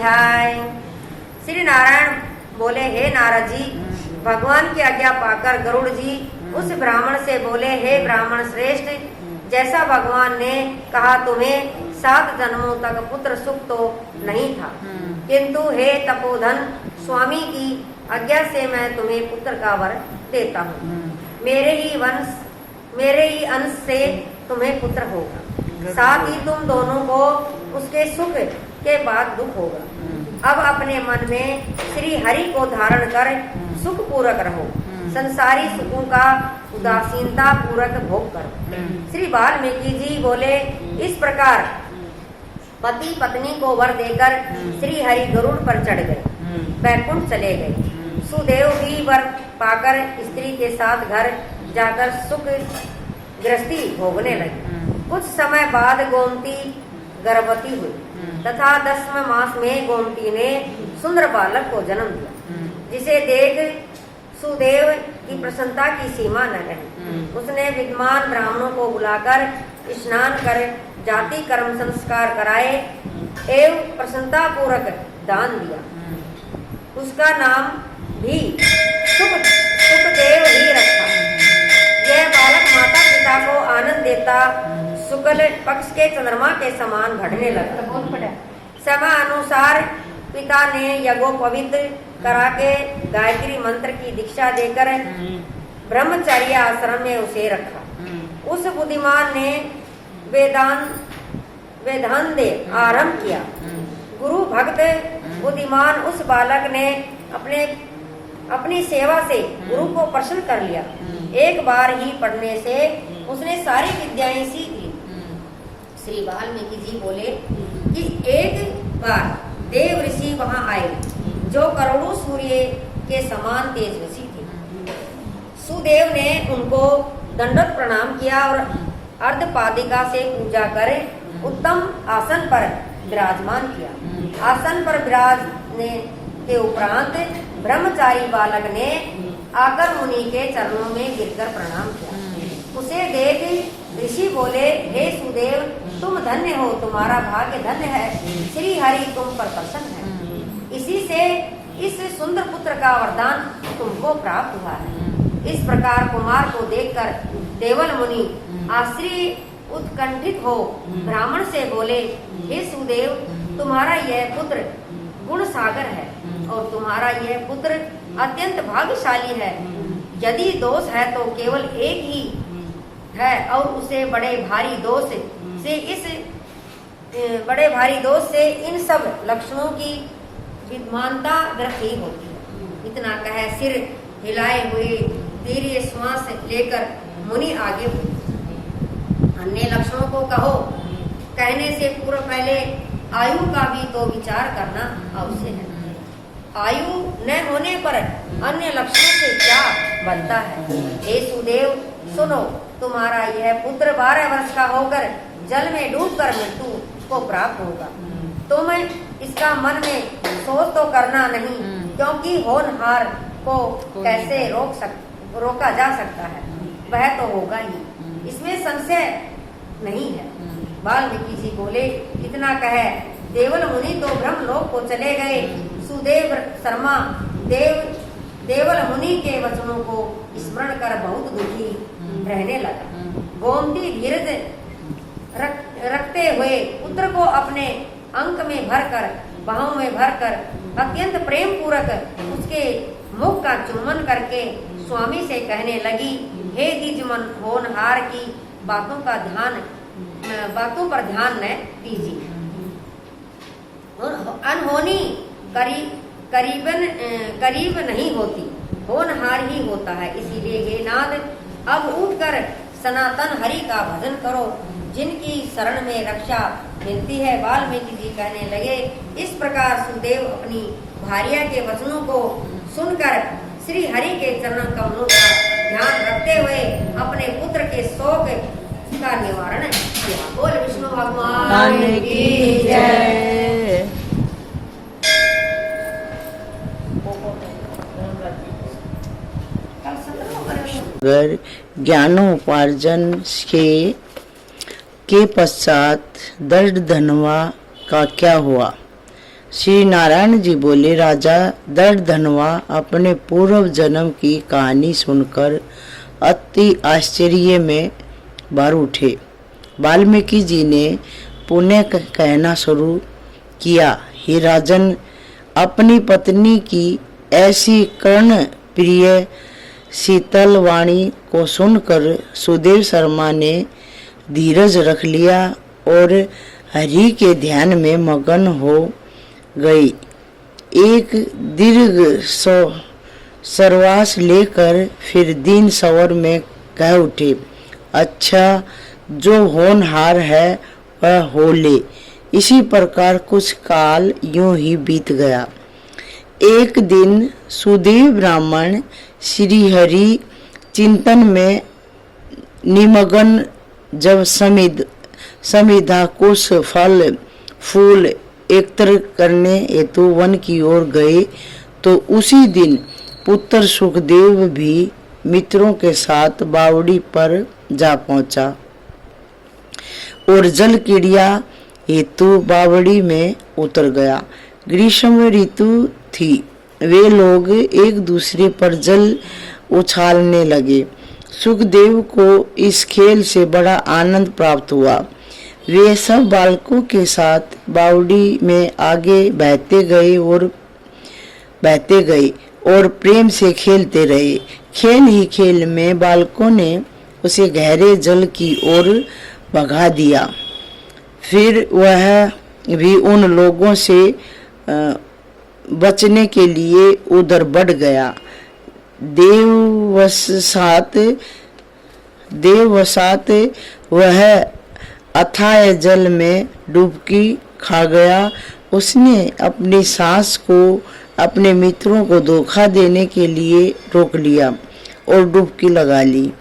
अध्याय। श्री नारायण बोले, हे नारद जी, भगवान की आज्ञा पाकर गरुड़ जी उस ब्राह्मण से बोले, हे ब्राह्मण श्रेष्ठ, जैसा भगवान ने कहा तुम्हें 7 जन्मों तक पुत्र सुख तो नहीं था, किंतु हे तपोधन स्वामी की आज्ञा से मैं तुम्हें पुत्र का वर देता हूँ। मेरे ही अंश से तुम्हें पुत्र होगा, साथ ही तुम दोनों को उसके सुख के बाद दुख होगा। अब अपने मन में श्री हरि को धारण कर सुख पूर्वक रहो, संसारी सुखों का उदासीनता पूर्वक भोग करो। श्री वाल्मीकि जी बोले, इस प्रकार पति पत्नी को वर देकर श्री हरि गरुड़ पर चढ़ गए, बैकुंठ चले गए। सुदेव भी वर पाकर स्त्री के साथ घर जाकर सुख गृहस्थी भोगने लगे। कुछ समय बाद गोमती गर्भवती हुई तथा 10वें मास में गोमती ने सुंदर बालक को जन्म दिया, जिसे देख सुदेव की प्रसन्नता की सीमा न रही। उसने विद्वान ब्राह्मणों को बुलाकर स्नान कर जाति कर्म संस्कार कराए एवं प्रसन्नता पूर्वक दान दिया। उसका नाम भी सुखदेव ही रखा। यह बालक माता पिता को आनंद देता शुक्ल पक्ष के चंद्रमा के समान बढ़ने लगा। समय अनुसार पिता ने यज्ञोपवीत करा के गायत्री मंत्र की दीक्षा देकर ब्रह्मचर्य आश्रम में उसे रखा। उस बुद्धिमान ने वेदांत आरंभ किया। गुरु भक्त बुद्धिमान उस बालक ने अपनी सेवा से गुरु को प्रसन्न कर लिया। एक बार ही पढ़ने से उसने सारी विद्याएं सीख ली। श्री वाल्मीकि जी बोले कि एक बार देव ऋषि वहां आए, जो करोड़ों सूर्य के समान तेजस्वी थे। सुदेव ने उनको दंडवत प्रणाम किया और अर्धपादिका से पूजा कर उत्तम आसन पर विराजमान किया। आसन पर विराजने के उपरांत ब्रह्मचारी बालक ने आकर मुनि के चरणों में गिरकर प्रणाम किया। उसे देख ऋषि बोले, हे सुदेव, तुम धन्य हो, तुम्हारा भाग्य धन्य है, श्री हरि तुम पर प्रसन्न है। इसी से इस सुंदर पुत्र का वरदान तुमको प्राप्त हुआ है। इस प्रकार कुमार को देखकर देवल मुनि आश्चर्य उत्कंठित हो ब्राह्मण से बोले, हे सुदेव, तुम्हारा यह पुत्र गुण सागर है और तुम्हारा यह पुत्र अत्यंत भाग्यशाली है। यदि दोष है तो केवल एक ही है और उसे बड़े भारी दोष से इन सब लक्षणों की विद्यमानता ग्रही होती है। इतना कह सिर हिलाए हुए दीर्घ श्वास लेकर मुनि आगे बढ़े। अन्य लक्षणों को कहो, कहने से पूर्व पहले आयु का भी तो विचार करना आवश्यक है। आयु न होने पर अन्य लक्षणों से क्या बनता है। हे सुदेव, सुनो, तुम्हारा यह पुत्र 12 वर्ष का होकर जल में डूबकर मृत्यु को प्राप्त होगा। तुम इसका मन में सोच तो करना नहीं, क्योंकि होनहार को कैसे रोका जा सकता है, वह तो होगा ही, इसमें संशय नहीं है। वाल्मीकि जी बोले, इतना कहे देवल मुनि तो ब्रह्मलोक को चले गए। सुदेव शर्मा देवल मुनि के वचनों को स्मरण कर बहुत दुखी रहने लगा। गोमती धीरज रखते हुए पुत्र को अपने अंक में भरकर बाहों में भरकर अत्यंत प्रेम पूर्वक उसके मुख का चुम्बन करके स्वामी से कहने लगी, हे द्विजमन, होनहार की बातों पर ध्यान न दीजिए। अनहोनी करीब नहीं होती, होनहार ही होता है। इसीलिए हे नाथ, अब उठकर सनातन हरि का भजन करो, जिनकी शरण में रक्षा मिलती है। वाल्मीकि जी कहने लगे, इस प्रकार सुदेव अपनी भार्या के वचनों को सुनकर श्री हरि के चरण कमलों का ध्यान रखते हुए अपने पुत्र के शोक का निवारण किया। बोल विष्णु भगवान की जय। अगर ज्ञानोपार्जन के पश्चात दर्द धनवा का क्या हुआ। श्री नारायण जी बोले, राजा दर्दधनवा अपने पूर्व जन्म की कहानी सुनकर अति आश्चर्य में भर उठे। वाल्मीकि जी ने पुनः कहना शुरू किया, हे राजन, अपनी पत्नी की ऐसी कर्ण प्रिय शीतल वाणी को सुनकर सुदेव शर्मा ने धीरज रख लिया और हरि के ध्यान में मगन हो गई। एक दीर्घ सरवास लेकर फिर दीन स्वर में कह उठे, अच्छा, जो होनहार है वह हो ले। इसी प्रकार कुछ काल यूं ही बीत गया। एक दिन सुदेव ब्राह्मण श्री हरि चिंतन में निमग्न जब समिधा कुछ फल फूल एकत्र करने हेतु वन की ओर गए तो उसी दिन पुत्र सुखदेव भी मित्रों के साथ बावड़ी पर जा पहुंचा और जल क्रीड़ा हेतु बावड़ी में उतर गया। ग्रीष्म ऋतु थी। वे लोग एक दूसरे पर जल उछालने लगे। सुखदेव को इस खेल से बड़ा आनंद प्राप्त हुआ। वे सब बालकों के साथ बावड़ी में आगे बहते गए और प्रेम से खेलते रहे। खेल ही खेल में बालकों ने उसे गहरे जल की ओर भगा दिया। फिर वह भी उन लोगों से बचने के लिए उधर बढ़ गया। देववसात वह अथाह जल में डुबकी खा गया। उसने अपनी सांस को अपने मित्रों को धोखा देने के लिए रोक लिया और डुबकी लगा ली,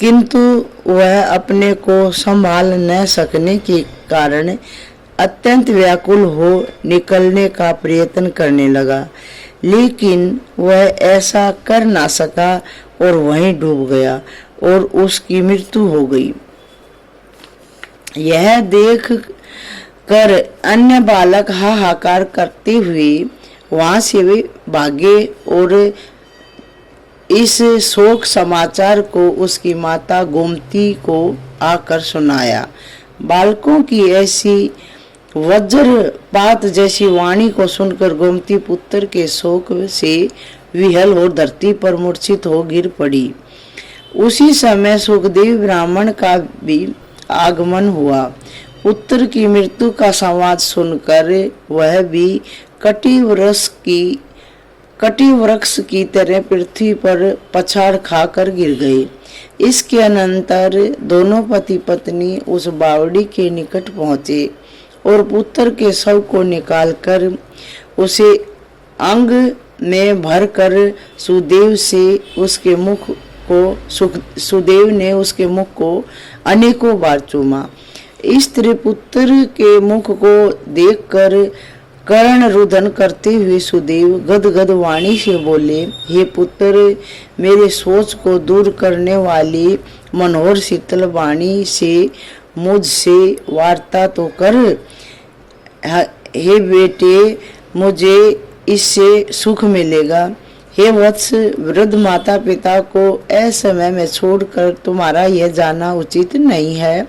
किंतु वह अपने को संभाल न सकने के कारण अत्यंत व्याकुल हो निकलने का प्रयत्न करने लगा, लेकिन वह ऐसा कर ना सका और वहीं डूब गया और उसकी मृत्यु हो गई। यह देख कर अन्य बालक हाहाकार करते हुए वहां से वे भागे और इस शोक समाचार को उसकी माता गोमती को आकर सुनाया। बालकों की ऐसी वज्रपात जैसी वाणी को सुनकर गोमती पुत्र के शोक से विहल और धरती पर मूर्छित हो गिर पड़ी। उसी समय सुखदेव ब्राह्मण का भी आगमन हुआ। पुत्र की मृत्यु का संवाद सुनकर वह भी कटी वृक्ष की तरह पृथ्वी पर पछाड़ खाकर गिर गए। इसके अनंतर दोनों पति पत्नी उस बावड़ी के निकट पहुंचे और पुत्र के शव को निकालकर उसे अंग में भरकर सुदेव ने उसके मुख को अनेकों बार चूमा। स्त्री पुत्र के मुख को देखकर कर्ण रुदन करते हुए सुदेव गदगद वाणी से बोले, हे पुत्र, मेरे सोच को दूर करने वाली मनोहर शीतल वाणी से मुझसे वार्ता तो कर। हे बेटे, मुझे इससे सुख मिलेगा। हे वत्स, वृद्ध माता पिता को असमय में छोड़कर तुम्हारा यह जाना उचित नहीं है।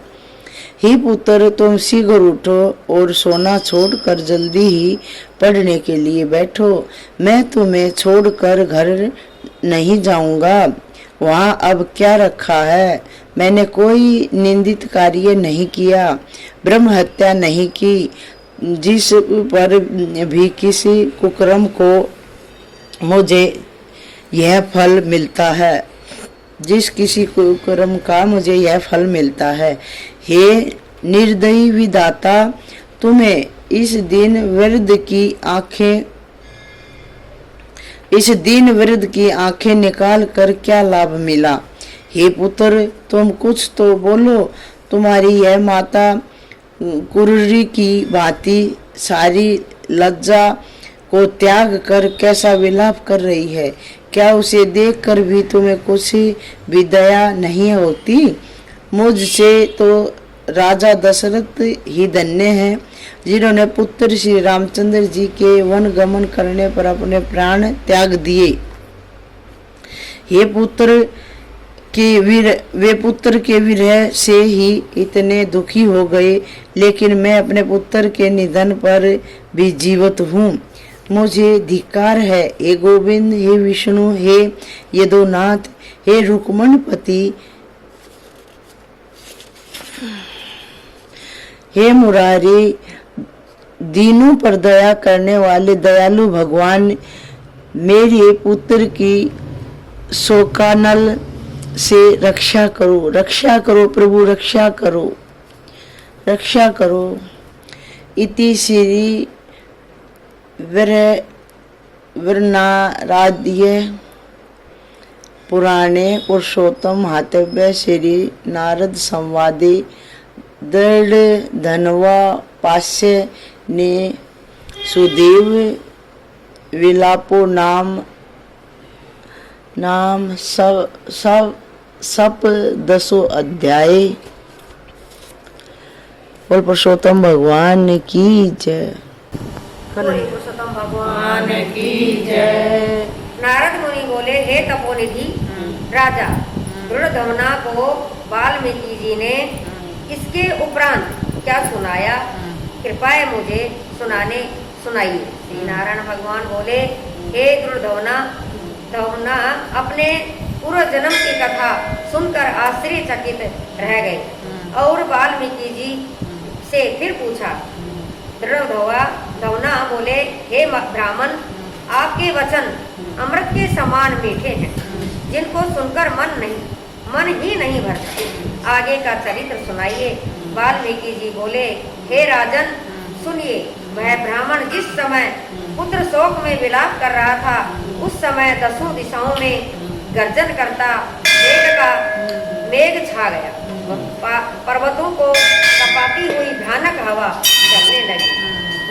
हे पुत्र, तुम शीघ्र उठो और सोना छोड़कर जल्दी ही पढ़ने के लिए बैठो। मैं तुम्हें छोड़कर घर नहीं जाऊंगा। वहाँ अब क्या रखा है? मैंने कोई निंदित कार्य नहीं किया, ब्रह्म हत्या नहीं की, जिस पर भी किसी कुकर्म को मुझे यह फल मिलता है, जिस किसी कुकर्म का मुझे यह फल मिलता है। हे निर्दयी विधाता, तुम्हें इस दिन वृद्ध की आंखें निकाल कर क्या लाभ मिला? हे पुत्र, तुम कुछ तो बोलो। तुम्हारी यह माता कुर्री की भांति सारी लज्जा को त्याग कर कैसा विलाप कर रही है। क्या उसे देखकर भी तुम्हें कुछ भी दया नहीं होती? मुझसे तो राजा दशरथ ही धन्य हैं जिन्होंने पुत्र श्री रामचंद्र जी के वन गमन करने पर अपने प्राण त्याग दिए। वे पुत्र के विरह से ही इतने दुखी हो गए, लेकिन मैं अपने पुत्र के निधन पर भी जीवित हूँ। मुझे धिक्कार है, हे गोविंद, हे विष्णु, हे यदुनाथ, हे रुक्मणपति, हे मुरारी, दीनों पर दया करने वाले दयालु भगवान, मेरे पुत्र की शोकानल से रक्षा करो, रक्षा करो प्रभु, रक्षा करो, रक्षा करो। इति श्री वृषणाराध्य पुराणे पुरुषोत्तम हातव्य श्री नारद संवादे दृढ़ धनवा पास्य ने सुदेव विलापो नाम सप 10 अध्याय। बोल पुरुषोत्तम भगवान की जय। पुरुषोत्तम भगवान की जय। नारद मुनि बोले, हे तपोनिधि राजा, दृढ़धमना को वाल्मीकि जी ने इसके उपरांत क्या सुनाया, कृपया मुझे सुनाइए। श्री नारायण भगवान बोले, हे दृढ़धमना, अपने पूर्व जन्म की कथा सुनकर आश्चर्यचकित रह गए और वाल्मीकि जी से फिर पूछा। दृढ़धमना बोले, हे ब्राह्मण, आपके वचन अमृत के समान मीठे हैं, जिनको सुनकर मन ही नहीं भरता। आगे का चरित्र सुनाइए। वाल्मीकि जी बोले, हे राजन, सुनिए। वह ब्राह्मण जिस समय पुत्र शोक में विलाप कर रहा था, उस समय 10 दिशाओं में गर्जन करता मेघ छा गया। पर्वतों को कपाती हुई भयानक हवा चलने लगी।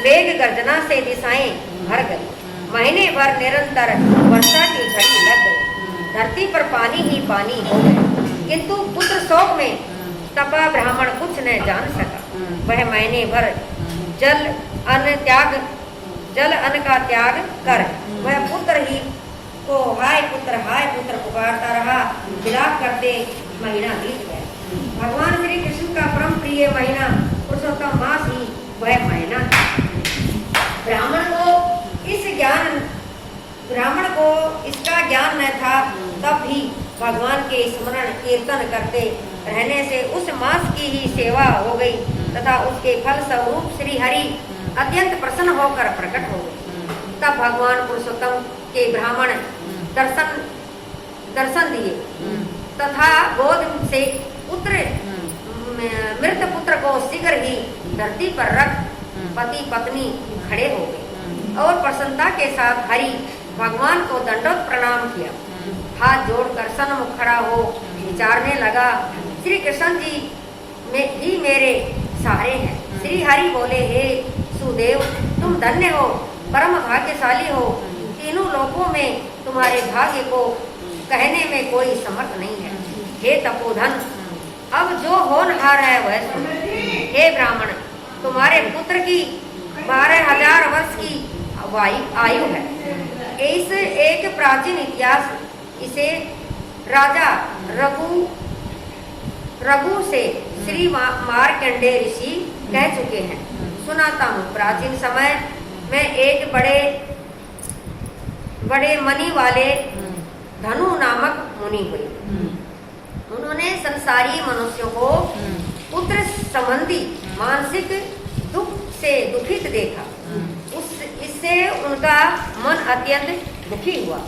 मेघ गर्जना से दिशाएं भर गई। महीने भर निरंतर वर्षा की झड़ी लग गई। धरती पर पानी ही पानी हो गया, किंतु पुत्र शोक में तपा ब्राह्मण कुछ न जान सका। वह महीने भर जल अन्न का त्याग कर वह पुत्र ही को हाय पुत्र पुकारता रहा। विलाप करते महीना बीत गया। भगवान श्री कृष्ण का परम प्रिय महीना पुरुषोत्तम मास ही वह महीना। ब्राह्मण को इसका ज्ञान न था, तब भी भगवान के स्मरण कीर्तन करते रहने से उस मास की ही सेवा हो गई तथा उसके फल स्वरूप श्री हरि अत्यंत प्रसन्न होकर प्रकट हो गए। तब भगवान पुरुषोत्तम के ब्राह्मण दर्शन दिए तथा गोद से मृत पुत्र को शीघ्र ही धरती पर रख पति पत्नी खड़े हो गए और प्रसन्नता के साथ हरि भगवान को दंडवत प्रणाम किया। हाथ जोड़कर सन्मुख खड़ा हो विचारने लगा, श्री कृष्ण जी मेरे सहारे हैं। श्री हरि बोले, हे सुदेव, तुम धन्य हो, परम भाग्यशाली हो। तीनों लोकों में तुम्हारे भाग्य को कहने में कोई समर्थ नहीं है। हे तपोधन, अब जो होनहार है वह सुन। हे ब्राह्मण, तुम्हारे पुत्र की 12,000 वर्ष की आयु है। इस एक प्राचीन इतिहास इसे राजा रघु से श्री मार्कंडेय ऋषि कह चुके हैं। सुनाता हूँ। प्राचीन समय में एक बड़े मणि वाले धनु नामक मुनि हुए। उन्होंने संसारी मनुष्यों को पुत्र संबंधी मानसिक दुख से दुखित देखा। इससे उनका मन अत्यंत दुखी हुआ।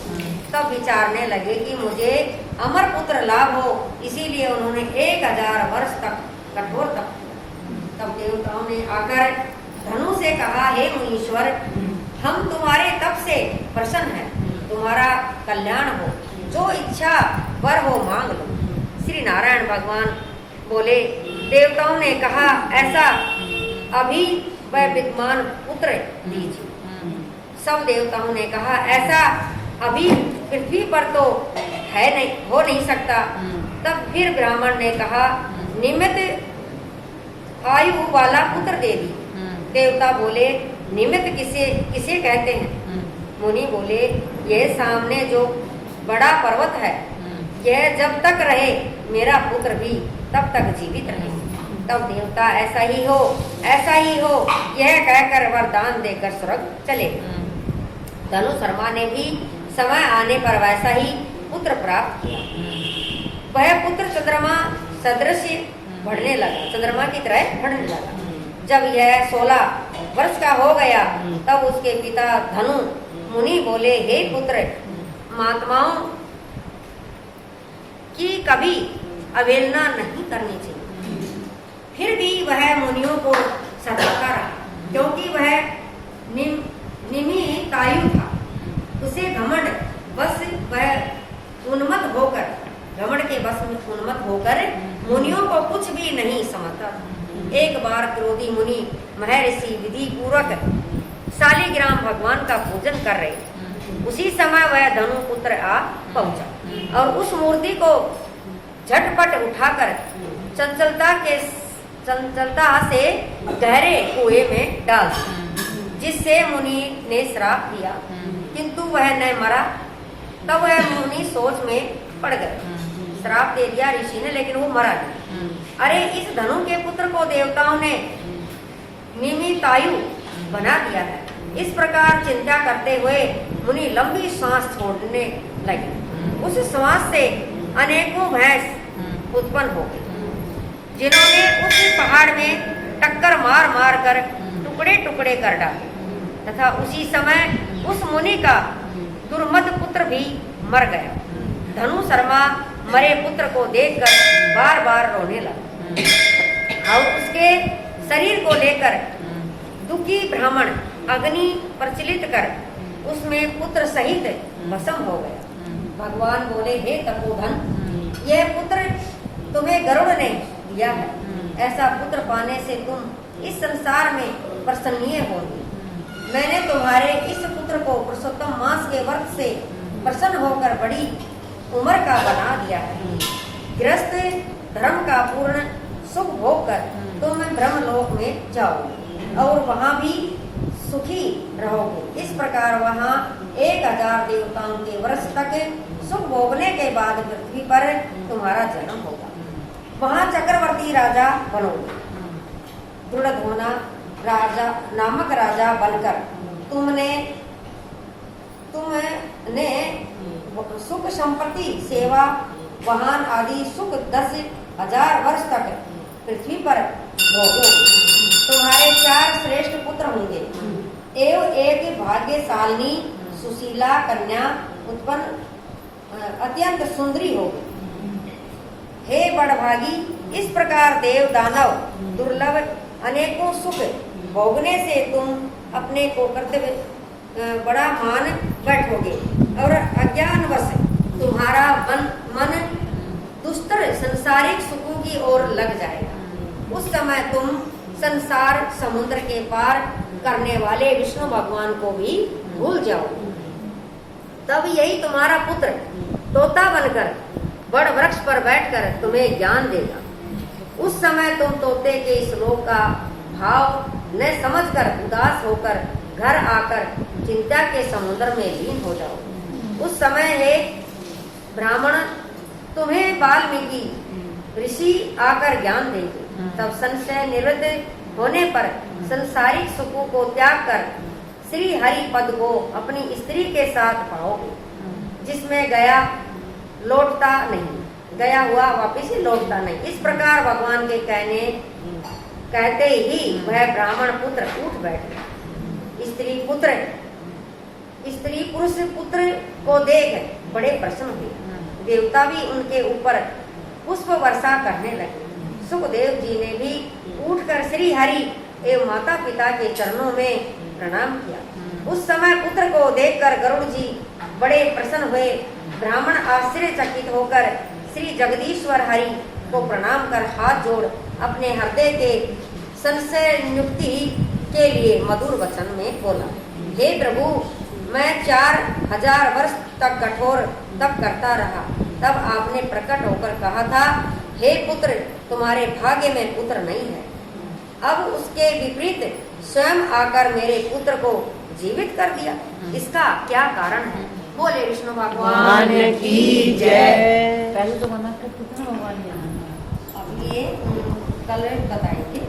तब विचारने लगे कि मुझे अमर पुत्र लाभ हो, इसीलिए उन्होंने 1000 वर्ष तक कठोर तप। तब देवताओं ने आकर धनु से कहा, हे मुनीश्वर, हम तुम्हारे तप से प्रसन्न हैं, तुम्हारा कल्याण हो, जो इच्छा वर हो मांग लो। श्री नारायण भगवान बोले, देवताओं ने कहा, ऐसा अभी वह विद्यमान पुत्र दीजिए। सब देवताओं ने कहा, ऐसा अभी पृथ्वी पर तो हो नहीं सकता। तब फिर ब्राह्मण ने कहा, आयु वाला पुत्र दे दी। देवता बोले निमित्त किसे किसे कहते हैं? मुनि बोले यह सामने जो बड़ा पर्वत है, यह जब तक रहे मेरा पुत्र भी तब तक जीवित रहे। तब देवता ऐसा ही हो, ऐसा ही हो, यह कहकर वरदान देकर स्वर्ग चले। धनु शर्मा ने भी समय आने पर वैसा ही पुत्र प्राप्त किया। वह पुत्र चंद्रमा सदृश बढ़ने लगा, चंद्रमा की तरह बढ़ने लगा। जब यह 16 वर्ष का हो गया तब उसके पिता धनु मुनि बोले हे पुत्र, महात्माओं की कभी अवहेलना नहीं करनी चाहिए। फिर भी वह मुनियों को सताता रहा, क्योंकि वह निमितायु था। उसे घमंड बस वह उन्मत्त होकर, घमंड के बस में उन्मत्त होकर मुनियों को कुछ भी नहीं समझता था। एक बार क्रोधी मुनि महर्षि विधि पूर्वक शालिग्राम भगवान का पूजन कर रहे थे। उसी समय वह धनु पुत्र आ पहुंचा और उस मूर्ति को झटपट उठाकर चंचलता से गहरे कुएं में डाल दिया, जिससे मुनि ने श्राप दिया, किंतु वह न मरा। तब वह मुनि सोच में पड़ गए। श्राप दे दिया ऋषि ने, लेकिन वो मरा नहीं। अरे इस धनु के पुत्र को देवताओं ने निमितायु बना दिया है। इस प्रकार चिंता करते हुए मुनि लंबी सांस छोड़ने लगे। उस सांस से अनेकों भैंस उत्पन्न हो गई, जिन्होंने उस पहाड़ में टक्कर मार मार कर टुकड़े टुकड़े कर डाले, तथा उसी समय उस मुनि का दुर्मद पुत्र भी मर गया। धनु शर्मा मरे पुत्र को देखकर बार बार रोने लगा और उसके शरीर को लेकर दुखी ब्राह्मण अग्नि प्रचलित कर उसमें पुत्र सहित भस्म हो गया। भगवान बोले हे तपोधन, यह पुत्र तुम्हें गरुड़ ने दिया है। ऐसा पुत्र पाने से तुम इस संसार में प्रसन्नीय होगी। मैंने तुम्हारे इस पुत्र को पुरुषोत्तम मास के व्रत से प्रसन्न होकर बड़ी उम्र का बना दिया है। गृहस्थ धर्म का पूर्ण सुख भोग कर तुम ब्रह्मलोक में जाओगे और वहाँ भी सुखी रहोगे। इस प्रकार वहाँ 1000 देवताओं के वर्ष तक सुख भोगने के बाद पृथ्वी पर तुम्हारा जन्म होगा। वहाँ चक्रवर्ती राजा बनोगे। दुर्योधन राजा नामक राजा बनकर तुमने सुख संपत्ति सेवा वाहन आदि सुख 10,000 वर्ष तक पृथ्वी पर भोगोगे। तुम्हारे 4 श्रेष्ठ पुत्र होंगे एवं एक भाग्यशालिनी सुशीला कन्या उत्पन्न अत्यंत सुंदरी होगी। हे बड़भागी, इस प्रकार देव दानव दुर्लभ अनेकों सुख भोगने से तुम अपने को कर्तव्य बड़ा मान बैठोगे और अज्ञानवश तुम्हारा मन दुष्टर संसारिक सुखों की ओर लग जाएगा। उस समय तुम संसार समुद्र के पार करने वाले विष्णु भगवान को भी भूल जाओगे। तब यही तुम्हारा पुत्र तोता बनकर बड़ वृक्ष पर बैठकर तुम्हें ज्ञान देगा। उस समय तुम तोते के श्लोक का भाव न समझकर उदास होकर घर आकर चिंता के समुद्र में लीन हो जाओ। उस समय हे ब्राह्मण तुम्हें वाल्मीकि ऋषि आकर ज्ञान देंगे। तब संशय निवृत्त होने पर संसारिक सुखों को त्याग कर श्री हरि पद को अपनी स्त्री के साथ पाओगे, जिसमें गया लौटता नहीं, गया हुआ वापिस ही लौटता नहीं। इस प्रकार भगवान के कहते ही वह ब्राह्मण पुत्र उठ बैठे। स्त्री पुरुष पुत्र को देख बड़े प्रसन्न हुए। देवता भी उनके ऊपर पुष्प वर्षा करने लगे। सुखदेव जी ने भी उठकर श्री हरि एवं माता पिता के चरणों में प्रणाम किया। उस समय पुत्र को देखकर गरुड़ जी बड़े प्रसन्न हुए। ब्राह्मण आश्चर्यचकित होकर श्री जगदीश्वर हरि को प्रणाम कर हाथ जोड़ अपने हृदय के संशय नियुक्ति के लिए मधुर वचन में बोला, हे प्रभु, मैं 4000 वर्ष तक कठोर तप करता रहा। तब आपने प्रकट होकर कहा था, हे पुत्र, तुम्हारे भाग्य में पुत्र नहीं है। अब उसके विपरीत स्वयं आकर मेरे पुत्र को जीवित कर दिया, इसका क्या कारण है? बोले विष्णु भगवान की जय। पहले तो मना करते थे ना भगवान यहाँ। अब ये कल बताएंगे।